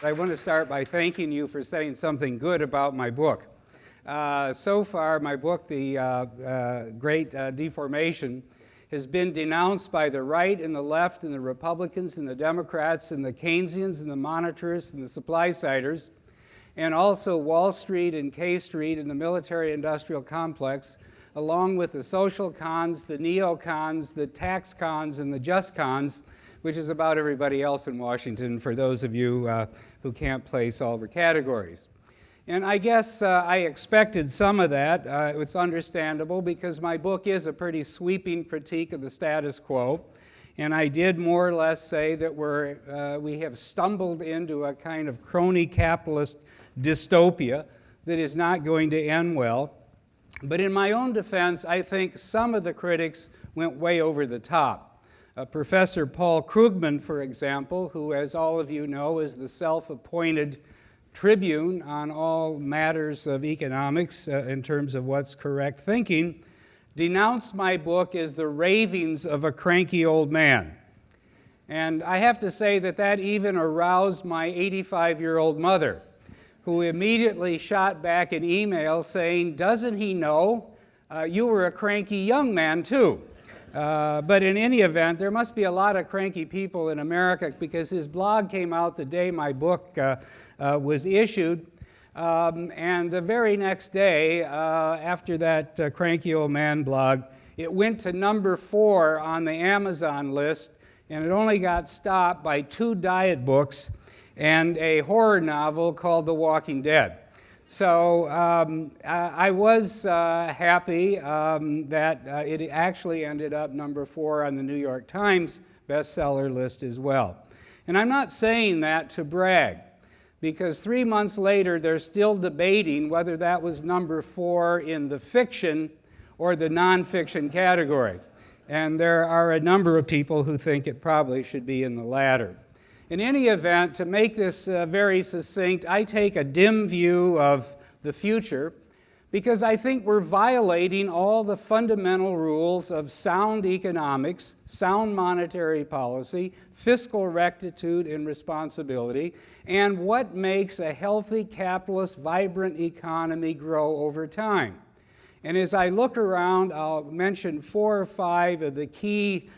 I want to start by thanking you for saying something good about my book. So far, my book, The Great Deformation, has been denounced by the right and the left and the Republicans and the Democrats and the Keynesians and the monetarists and the supply-siders, and also Wall Street and K Street and the military-industrial complex, along with the social cons, the neocons, the tax cons, and the just cons, which is about everybody else in Washington for those of you who can't place all the categories. And I guess I expected some of that. It's understandable because my book is a pretty sweeping critique of the status quo. And I did more or less say that we have stumbled into a kind of crony capitalist dystopia that is not going to end well. But in my own defense, I think some of the critics went way over the top. Professor Paul Krugman, for example, who, as all of you know, is the self-appointed tribune on all matters of economics in terms of what's correct thinking, denounced my book as the ravings of a cranky old man. And I have to say that even aroused my 85-year-old mother, who immediately shot back an email saying, "Doesn't he know you were a cranky young man too?" But in any event, there must be a lot of cranky people in America because his blog came out the day my book was issued. And the very next day, after that cranky old man blog, it went to number 4 on the Amazon list, and it only got stopped by 2 diet books and a horror novel called The Walking Dead. So I was happy that it actually ended up number 4 on the New York Times bestseller list as well. And I'm not saying that to brag, because 3 months later they're still debating whether that was number 4 in the fiction or the nonfiction category. And there are a number of people who think it probably should be in the latter. In any event, to make this very succinct, I take a dim view of the future because I think we're violating all the fundamental rules of sound economics, sound monetary policy, fiscal rectitude and responsibility, and what makes a healthy, capitalist, vibrant economy grow over time. And as I look around, I'll mention 4 or 5 of the key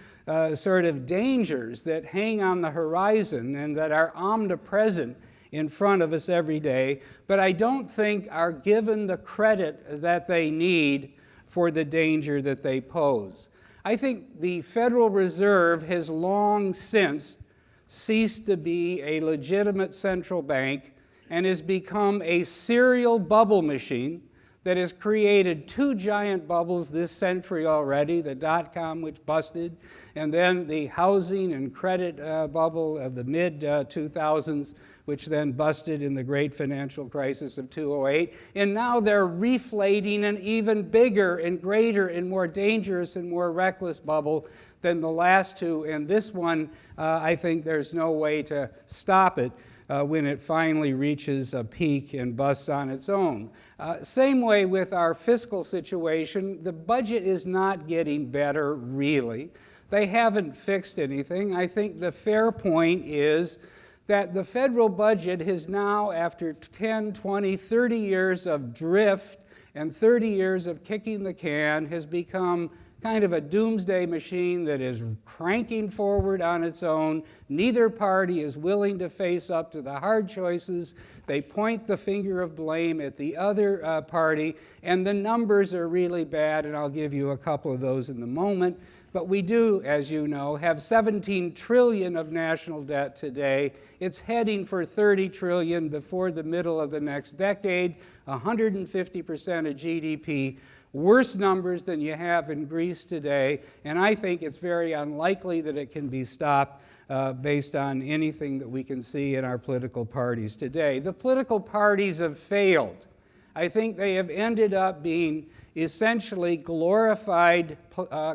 sort of dangers that hang on the horizon and that are omnipresent in front of us every day, but I don't think are given the credit that they need for the danger that they pose. I think the Federal Reserve has long since ceased to be a legitimate central bank and has become a serial bubble machine that has created 2 giant bubbles this century already, the dot-com, which busted, and then the housing and credit bubble of the mid-2000s, which then busted in the great financial crisis of 2008. And now they're reflating an even bigger and greater and more dangerous and more reckless bubble than the last 2. And this one, I think there's no way to stop it when it finally reaches a peak and busts on its own. Same way with our fiscal situation. The budget is not getting better, really. They haven't fixed anything. I think the fair point is that the federal budget has now, after 10, 20, 30 years of drift and 30 years of kicking the can, has become kind of a doomsday machine that is cranking forward on its own. Neither party is willing to face up to the hard choices. They point the finger of blame at the other party, and the numbers are really bad, and I'll give you a couple of those in a moment. But we do, as you know, have 17 trillion of national debt today. It's heading for 30 trillion before the middle of the next decade, 150% of GDP. Worse numbers than you have in Greece today, and I think it's very unlikely that it can be stopped based on anything that we can see in our political parties today. The political parties have failed. I think they have ended up being essentially glorified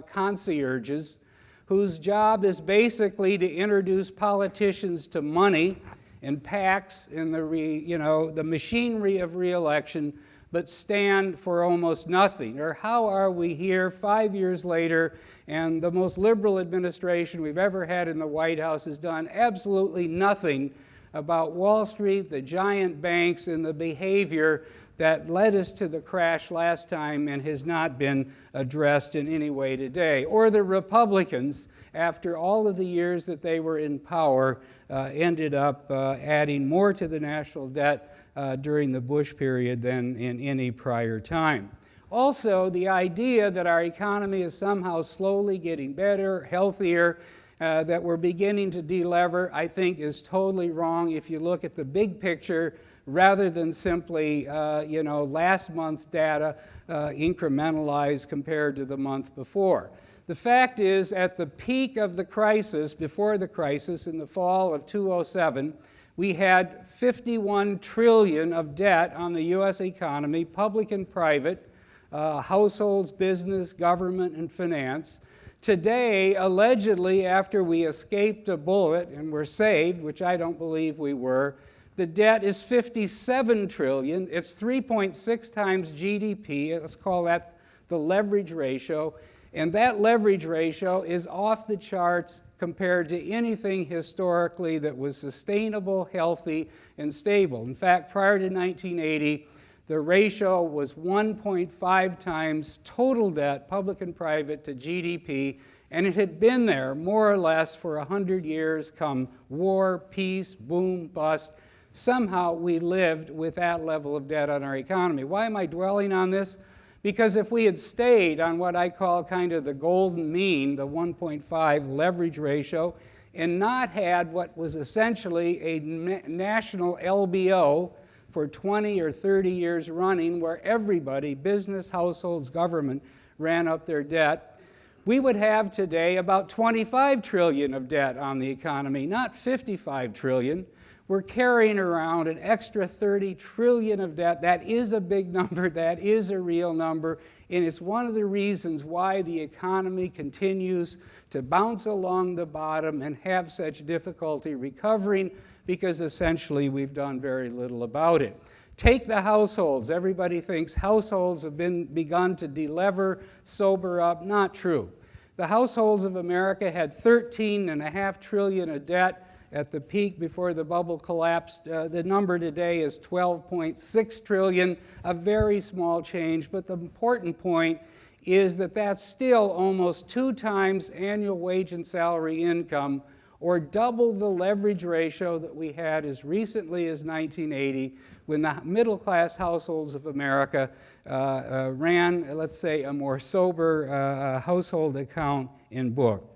concierges whose job is basically to introduce politicians to money and PACs and the machinery of re-election, but stand for almost nothing. Or how are we here 5 years later and the most liberal administration we've ever had in the White House has done absolutely nothing about Wall Street, the giant banks, and the behavior that led us to the crash last time and has not been addressed in any way today. Or the Republicans, after all of the years that they were in power, ended up adding more to the national debt during the Bush period than in any prior time. Also, the idea that our economy is somehow slowly getting better, healthier, that we're beginning to delever, I think is totally wrong if you look at the big picture rather than simply, last month's data incrementalized compared to the month before. The fact is, at the peak of the crisis, before the crisis, in the fall of 2007, we had 51 trillion of debt on the U.S. economy, public and private, households, business, government, and finance. Today, allegedly, after we escaped a bullet and were saved, which I don't believe we were, the debt is 57 trillion. It's 3.6 times GDP. Let's call that the leverage ratio. And that leverage ratio is off the charts compared to anything historically that was sustainable, healthy, and stable. In fact, prior to 1980, the ratio was 1.5 times total debt, public and private, to GDP, and it had been there more or less for 100 years, come war, peace, boom, bust. Somehow we lived with that level of debt on our economy. Why am I dwelling on this? Because if we had stayed on what I call kind of the golden mean, the 1.5 leverage ratio, and not had what was essentially a national LBO for 20 or 30 years running, where everybody, business, households, government, ran up their debt, we would have today about 25 trillion of debt on the economy, not 55 trillion. We're carrying around an extra 30 trillion of debt. That is a big number. That is a real number. And it's one of the reasons why the economy continues to bounce along the bottom and have such difficulty recovering, because essentially we've done very little about it. Take the households. Everybody thinks households have begun to delever, sober up. Not true. The households of America had 13.5 trillion of debt at the peak before the bubble collapsed. The number today is 12.6 trillion, a very small change, but the important point is that that's still almost 2 times annual wage and salary income, or double the leverage ratio that we had as recently as 1980, when the middle-class households of America ran, let's say, a more sober household account in book.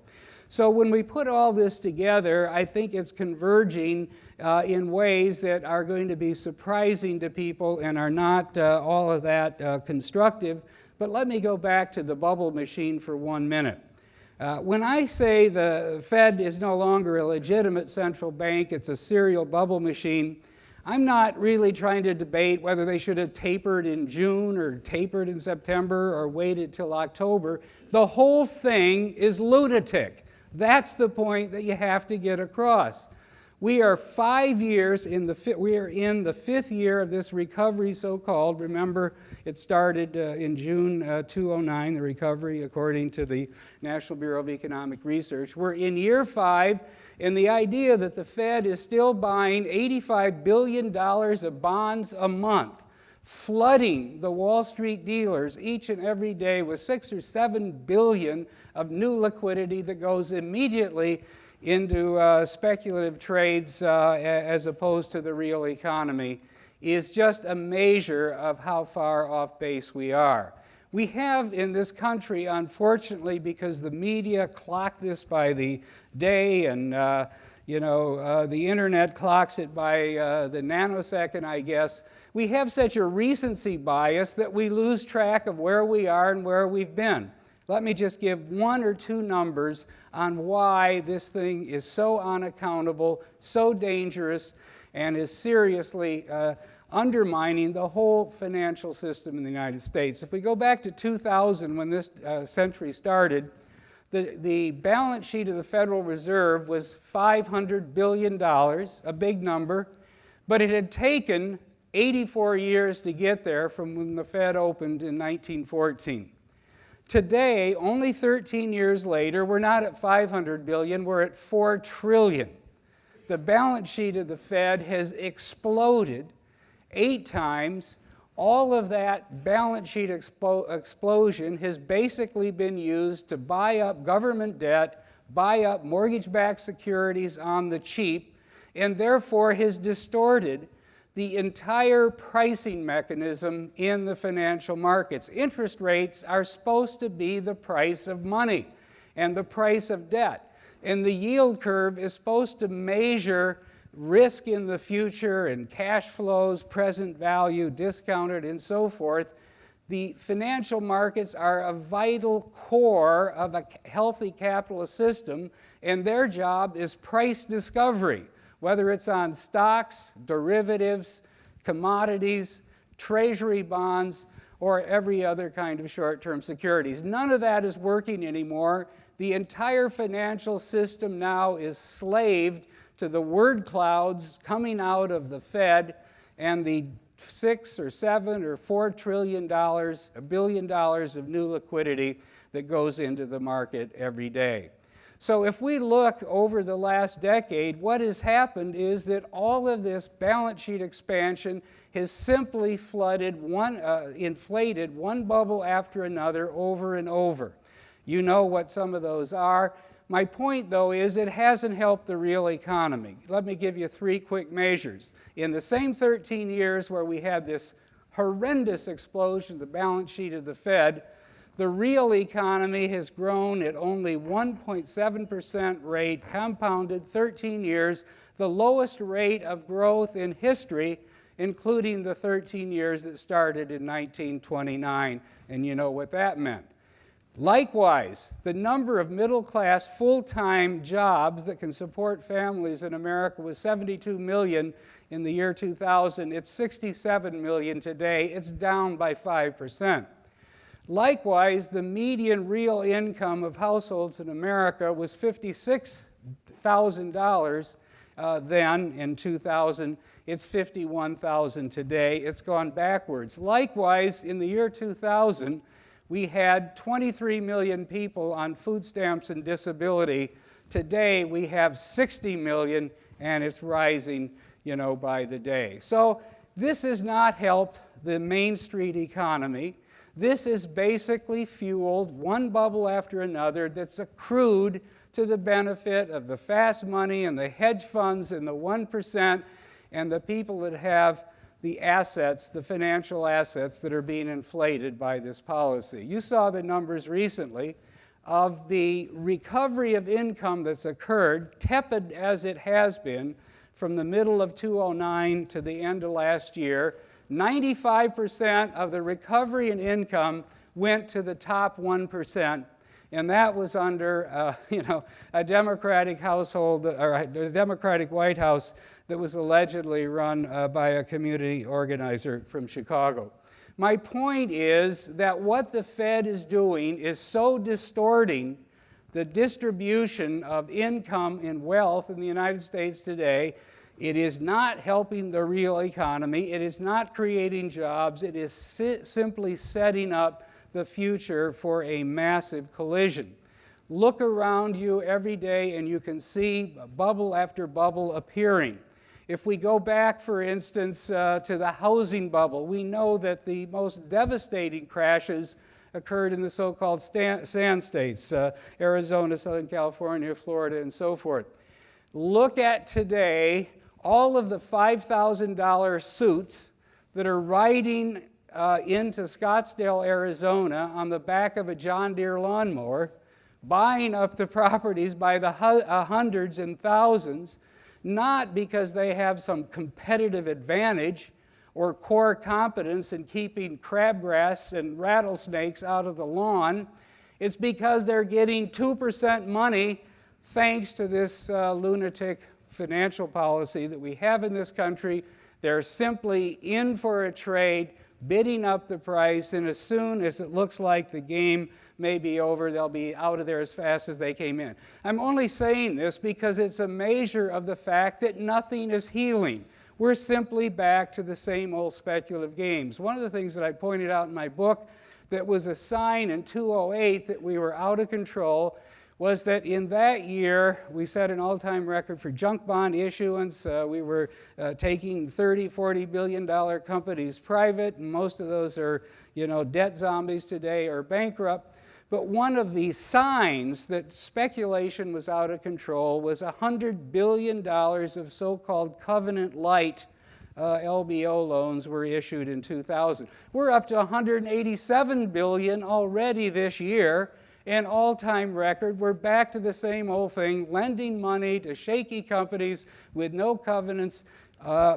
So when we put all this together, I think it's converging in ways that are going to be surprising to people and are not all of that constructive. But let me go back to the bubble machine for 1 minute. When I say the Fed is no longer a legitimate central bank, it's a serial bubble machine, I'm not really trying to debate whether they should have tapered in June or tapered in September or waited till October. The whole thing is lunatic. That's the point that you have to get across. We are 5 years in we are in the 5th year of this recovery, so-called. Remember, it started in June 2009, the recovery, according to the National Bureau of Economic Research. We're in year 5, and the idea that the Fed is still buying $85 billion of bonds a month, flooding the Wall Street dealers each and every day with 6 or 7 billion of new liquidity that goes immediately into speculative trades as opposed to the real economy, is just a measure of how far off base we are. We have in this country, unfortunately, because the media clock this by the day and the internet clocks it by the nanosecond, I guess, we have such a recency bias that we lose track of where we are and where we've been. Let me just give 1 or 2 numbers on why this thing is so unaccountable, so dangerous, and is seriously undermining the whole financial system in the United States. If we go back to 2000, when this century started, the balance sheet of the Federal Reserve was $500 billion, a big number, but it had taken 84 years to get there from when the Fed opened in 1914. Today, only 13 years later, we're not at 500 billion, we're at 4 trillion. the balance sheet of the Fed has exploded 8 times. All of that balance sheet explosion has basically been used to buy up government debt, buy up mortgage-backed securities on the cheap, and therefore has distorted the entire pricing mechanism in the financial markets. Interest rates are supposed to be the price of money and the price of debt. And the yield curve is supposed to measure risk in the future and cash flows, present value, discounted, and so forth. The financial markets are a vital core of a healthy capitalist system, and their job is price discovery, whether it's on stocks, derivatives, commodities, treasury bonds, or every other kind of short-term securities. None of that is working anymore. The entire financial system now is slaved to the word clouds coming out of the Fed and the $6 or $7 or $4 trillion, $1 billion of new liquidity that goes into the market every day. So if we look over the last decade, what has happened is that all of this balance sheet expansion has simply inflated one bubble after another over and over. You know what some of those are. My point, though, is it hasn't helped the real economy. Let me give you 3 quick measures. In the same 13 years where we had this horrendous explosion of the balance sheet of the Fed, the real economy has grown at only 1.7% rate, compounded 13 years, the lowest rate of growth in history, including the 13 years that started in 1929, and you know what that meant. Likewise, the number of middle-class full-time jobs that can support families in America was 72 million in the year 2000. It's 67 million today. It's down by 5%. Likewise, the median real income of households in America was $56,000 then in 2000. It's $51,000 today. It's gone backwards. Likewise, in the year 2000, we had 23 million people on food stamps and disability. Today, we have 60 million, and it's rising, by the day. So this has not helped the Main Street economy. This has basically fueled one bubble after another that's accrued to the benefit of the fast money and the hedge funds and the 1% and the people that have the assets, the financial assets that are being inflated by this policy. You saw the numbers recently of the recovery of income that's occurred, tepid as it has been, from the middle of 2009 to the end of last year. 95% of the recovery in income went to the top 1%, and that was under a Democratic household, or a Democratic White House that was allegedly run by a community organizer from Chicago. My point is that what the Fed is doing is so distorting the distribution of income and wealth in the United States today. It is not helping the real economy. It is not creating jobs. It is simply setting up the future for a massive collision. Look around you every day and you can see bubble after bubble appearing. If we go back, for instance, to the housing bubble, we know that the most devastating crashes occurred in the so-called sand states, Arizona, Southern California, Florida, and so forth. Look at today all of the $5,000 suits that are riding into Scottsdale, Arizona on the back of a John Deere lawnmower, buying up the properties by the hundreds and thousands, not because they have some competitive advantage or core competence in keeping crabgrass and rattlesnakes out of the lawn. It's because they're getting 2% money thanks to this lunatic financial policy that we have in this country. They're simply in for a trade, bidding up the price, and as soon as it looks like the game may be over, they'll be out of there as fast as they came in. I'm only saying this because it's a measure of the fact that nothing is healing. We're simply back to the same old speculative games. One of the things that I pointed out in my book that was a sign in 2008 that we were out of control was that in that year, we set an all-time record for junk bond issuance. We were taking $30, $40 billion companies private, and most of those are, debt zombies today or bankrupt. But one of the signs that speculation was out of control was $100 billion of so-called covenant-light LBO loans were issued in 2000. We're up to $187 billion already this year, an all-time record. We're back to the same old thing, lending money to shaky companies with no covenants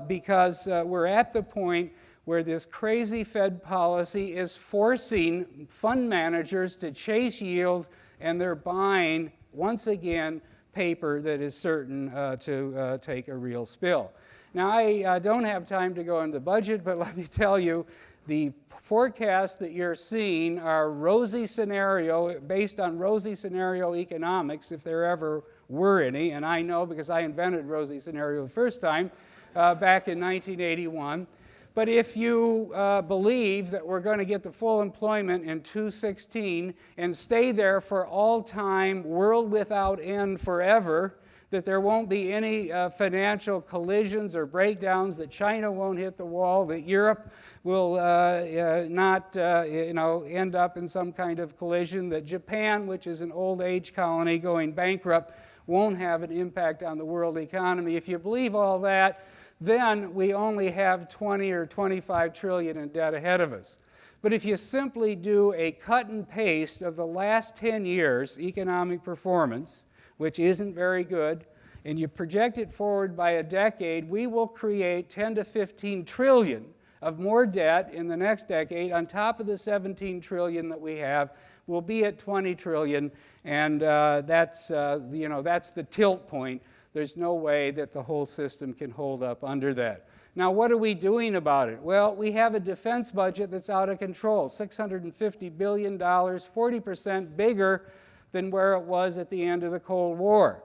because we're at the point where this crazy Fed policy is forcing fund managers to chase yield, and they're buying, once again, paper that is certain to take a real spill. Now, I don't have time to go into the budget, but let me tell you, the forecasts that you're seeing are rosy scenario, based on rosy scenario economics, if there ever were any, and I know because I invented rosy scenario the first time back in 1981. But if you believe that we're going to get the full employment in 2016 and stay there for all time, world without end forever, that there won't be any financial collisions or breakdowns, that China won't hit the wall, that Europe will not end up in some kind of collision, that Japan, which is an old age colony going bankrupt, won't have an impact on the world economy. If you believe all that, then we only have 20 or 25 trillion in debt ahead of us. But if you simply do a cut and paste of the last 10 years' economic performance, which isn't very good, and you project it forward by a decade, we will create 10 to 15 trillion of more debt in the next decade on top of the 17 trillion that we have. We'll be at 20 trillion, and that's the tilt point. There's no way that the whole system can hold up under that. Now, what are we doing about it? Well, we have a defense budget that's out of control, $650 billion, 40% bigger than where it was at the end of the Cold War.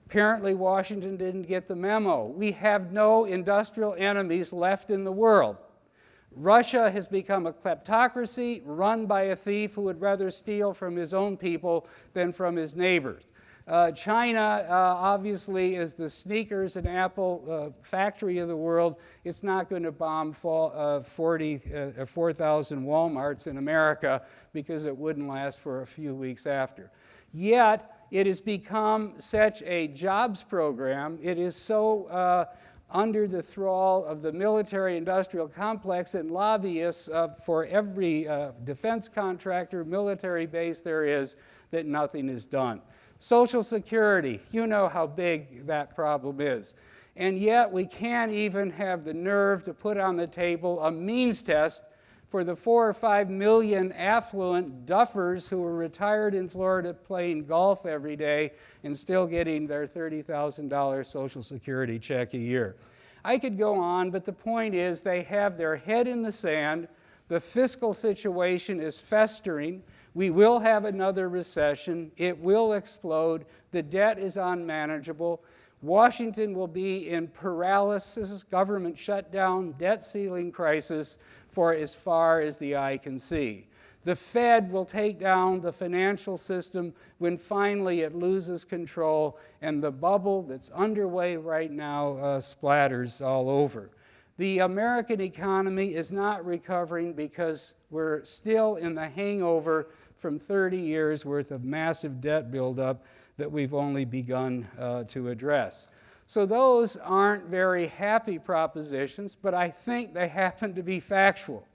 Apparently, Washington didn't get the memo. We have no industrial enemies left in the world. Russia has become a kleptocracy run by a thief who would rather steal from his own people than from his neighbors. China obviously is the sneakers and Apple factory of the world. It's not going to bomb 4,000 Walmarts in America because it wouldn't last for a few weeks after. Yet, it has become such a jobs program. It is so under the thrall of the military-industrial complex and lobbyists for every defense contractor, military base there is, that nothing is done. Social Security, you know how big that problem is. And yet we can't even have the nerve to put on the table a means test for the 4 or 5 million affluent duffers who are retired in Florida playing golf every day and still getting their $30,000 Social Security check a year. I could go on, but the point is they have their head in the sand. The fiscal situation is festering. We will have another recession. It will explode. The debt is unmanageable. Washington will be in paralysis, government shutdown, debt ceiling crisis for as far as the eye can see. The Fed will take down the financial system when finally it loses control, and the bubble that's underway right now splatters all over. The American economy is not recovering because we're still in the hangover from 30 years worth of massive debt buildup that we've only begun to address. So those aren't very happy propositions, but I think they happen to be factual.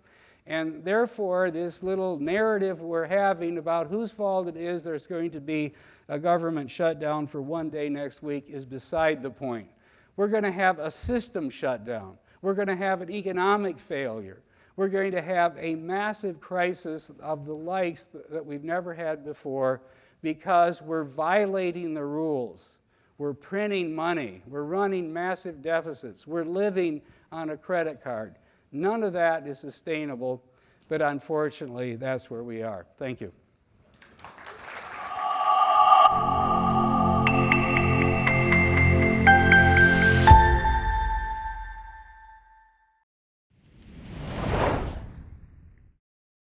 And therefore, this little narrative we're having about whose fault it is there's going to be a government shutdown for one day next week is beside the point. We're going to have a system shutdown. We're going to have an economic failure. We're going to have a massive crisis of the likes that we've never had before because we're violating the rules. We're printing money. We're running massive deficits. We're living on a credit card. None of that is sustainable, but unfortunately, that's where we are. Thank you.